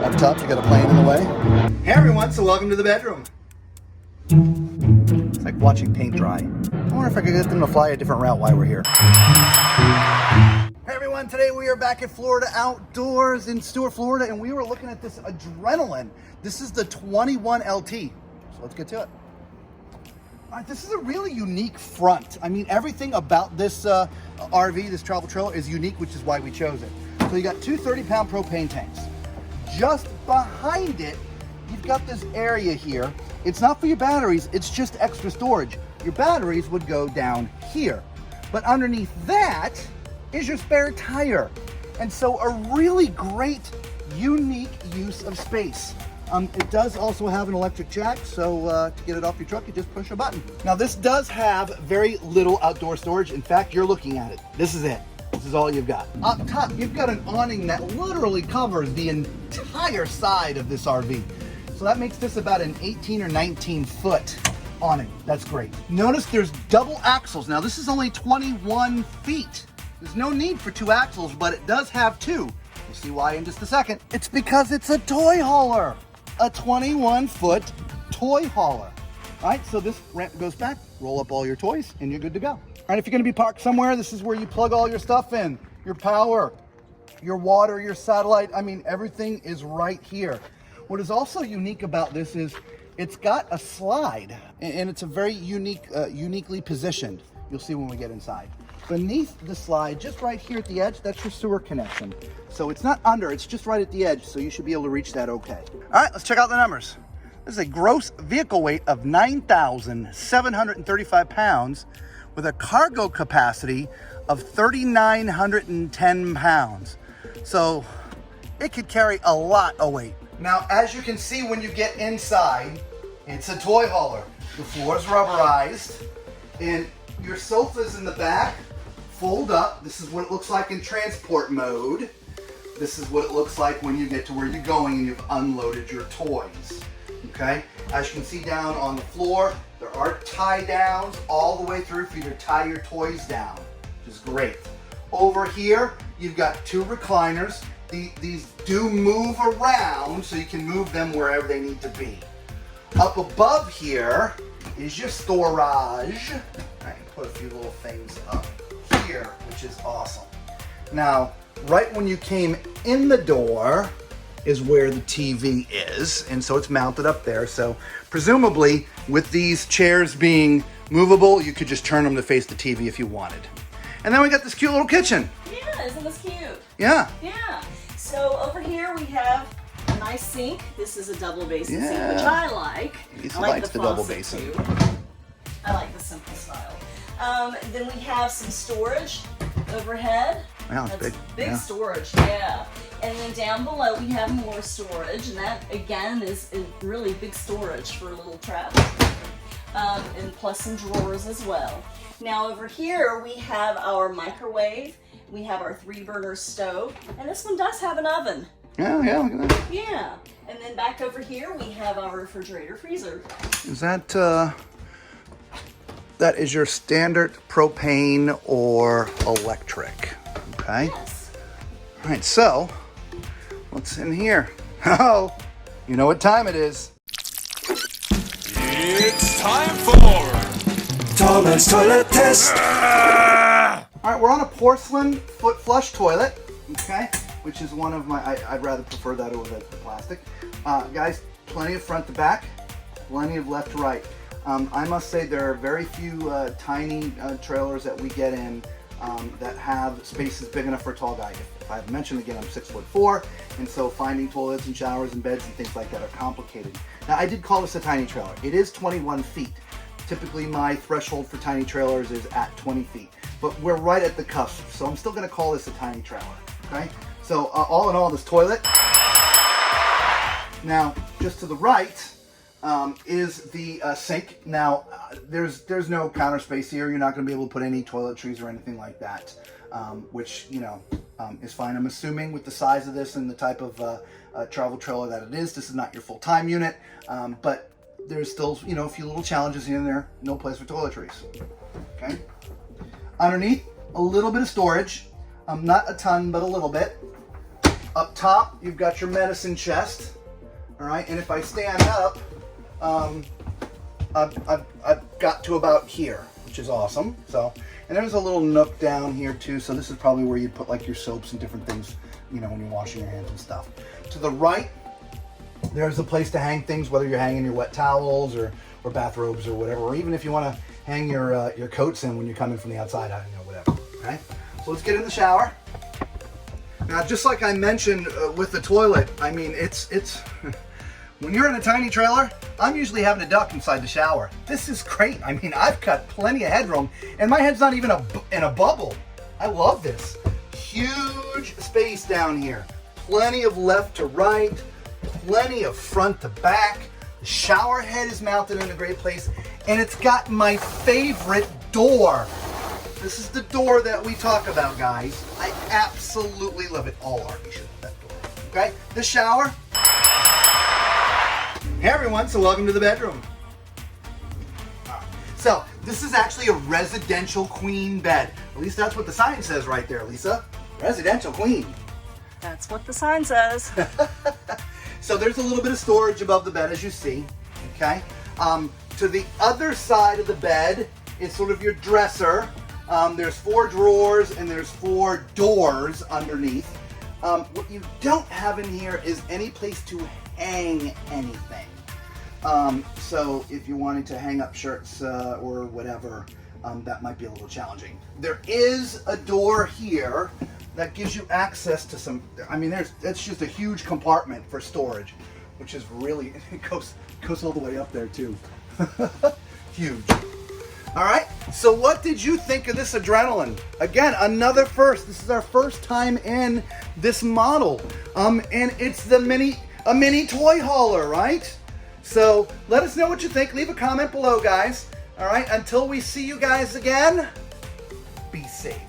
Up top, you got a plane in the way. Hey everyone, so welcome to the bedroom. It's like watching paint dry. I wonder if I could get them to fly a different route while we're here. Hey everyone, today we are back at Florida Outdoors in Stuart, Florida, and we were looking at this Adrenaline. This is the 21 LT, so let's get to it. All right, this is a really unique front. I mean, everything about this RV, this travel trailer, is unique, which is why we chose it. So you got two 30-pound propane tanks. Just behind it, you've got this area here. It's not for your batteries, it's just extra storage. Your batteries would go down here. But underneath that is your spare tire. And so a really great, unique use of space. It does also have an electric jack, so to get it off your truck, you just push a button. Now this does have very little outdoor storage. In fact, you're looking at it. This is it. This is all you've got. Up top, you've got an awning that literally covers the entire side of this RV. So that makes this about an 18 or 19 foot awning. That's great. Notice there's double axles. Now this is only 21 feet. There's no need for two axles, but it does have two. You'll see why in just a second. It's because it's a toy hauler. A 21-foot toy hauler. All right, so this ramp goes back, roll up all your toys, and you're good to go. All right, if you're gonna be parked somewhere, this is where you plug all your stuff in. Your power, your water, your satellite, I mean, everything is right here. What is also unique about this is it's got a slide, and it's a very uniquely positioned. You'll see when we get inside. Beneath the slide, just right here at the edge, that's your sewer connection. So it's not under, it's just right at the edge, so you should be able to reach that okay. All right, let's check out the numbers. This is a gross vehicle weight of 9,735 pounds with a cargo capacity of 3,910 pounds. So it could carry a lot of weight. Now, as you can see when you get inside, it's a toy hauler. The floor is rubberized, and your sofa's in the back. Fold up. This is what it looks like in transport mode. This is what it looks like when you get to where you're going and you've unloaded your toys. Okay? As you can see down on the floor, there are tie downs all the way through for you to tie your toys down, which is great. Over here, you've got two recliners. These do move around, so you can move them wherever they need to be. Up above here is your storage. I can put a few little things up here, which is awesome. Now, right when you came in the door is where the TV is, and so it's mounted up there. So presumably, with these chairs being movable, you could just turn them to face the TV if you wanted. And then we got this cute little kitchen. Yeah, isn't this cute? Yeah. Yeah. So over here we have a nice sink. This is a double basin sink, which I like. Lisa likes the double basin. Too. I like the simple style. Then we have some storage overhead. Wow, it's That's big. Big storage, yeah. And then down below we have more storage, and that again is really big storage for a little travel. And plus some drawers as well. Now over here we have our microwave. We have our 3-burner stove, and this one does have an oven. Yeah, look at that. Yeah, and then back over here we have our refrigerator freezer. Is that, that is your standard propane or electric, okay? Yes. All right, so, what's in here? Oh, you know what time it is. It's time for Thomas Toilet Test. All right, we're on a porcelain foot flush toilet, okay? Which is one of my, I'd rather prefer that over the plastic. Guys, plenty of front to back, plenty of left to right. I must say there are very few tiny trailers that we get in that have spaces big enough for a tall guy. If I haven't mentioned again, I'm 6'4", and so finding toilets and showers and beds and things like that are complicated. Now, I did call this a tiny trailer. It is 21 feet. Typically, my threshold for tiny trailers is at 20 feet, but we're right at the cusp, so I'm still gonna call this a tiny trailer, okay? So all in all, this toilet. Now, just to the right is the sink. Now, there's no counter space here. You're not gonna be able to put any toiletries or anything like that, which, you know, is fine. I'm assuming with the size of this and the type of travel trailer that it is, this is not your full-time unit, but there's still, you know, a few little challenges in there. No place for toiletries, okay? Underneath, a little bit of storage. Not a ton, but a little bit. Up top, you've got your medicine chest. All right, and if I stand up, I've got to about here, which is awesome. So, and there's a little nook down here too. So this is probably where you'd put like your soaps and different things, you know, when you're washing your hands and stuff. To the right, there's a place to hang things, whether you're hanging your wet towels or bathrobes or whatever, or even if you want to hang your coats in when you're coming from the outside, you know, whatever. Okay, so let's get in the shower. Now, just like I mentioned with the toilet, I mean, it's when you're in a tiny trailer, I'm usually having to duck inside the shower. This is great. I mean, I've got plenty of headroom, and my head's not even in a bubble. I love this. Huge space down here. Plenty of left to right, plenty of front to back. The shower head is mounted in a great place, and it's got my favorite door. This is the door that we talk about, guys. I absolutely love it. All RV should have that door. Okay, the shower. Hey everyone, so welcome to the bedroom. So this is actually a residential queen bed. At least that's what the sign says right there, Lisa. Residential queen. That's what the sign says. So there's a little bit of storage above the bed, as you see. Okay. To the other side of the bed is sort of your dresser. There's 4 drawers and there's 4 doors underneath. What you don't have in here is any place to hang anything. So if you wanted to hang up shirts or whatever, that might be a little challenging. There is a door here that gives you access to some, I mean, it's just a huge compartment for storage, which is really, it goes all the way up there too. Huge. All right, so what did you think of this Adrenaline? Again, another first. This is our first time in this model. And it's a mini toy hauler, right? So let us know what you think. Leave a comment below, guys. All right, until we see you guys again, be safe.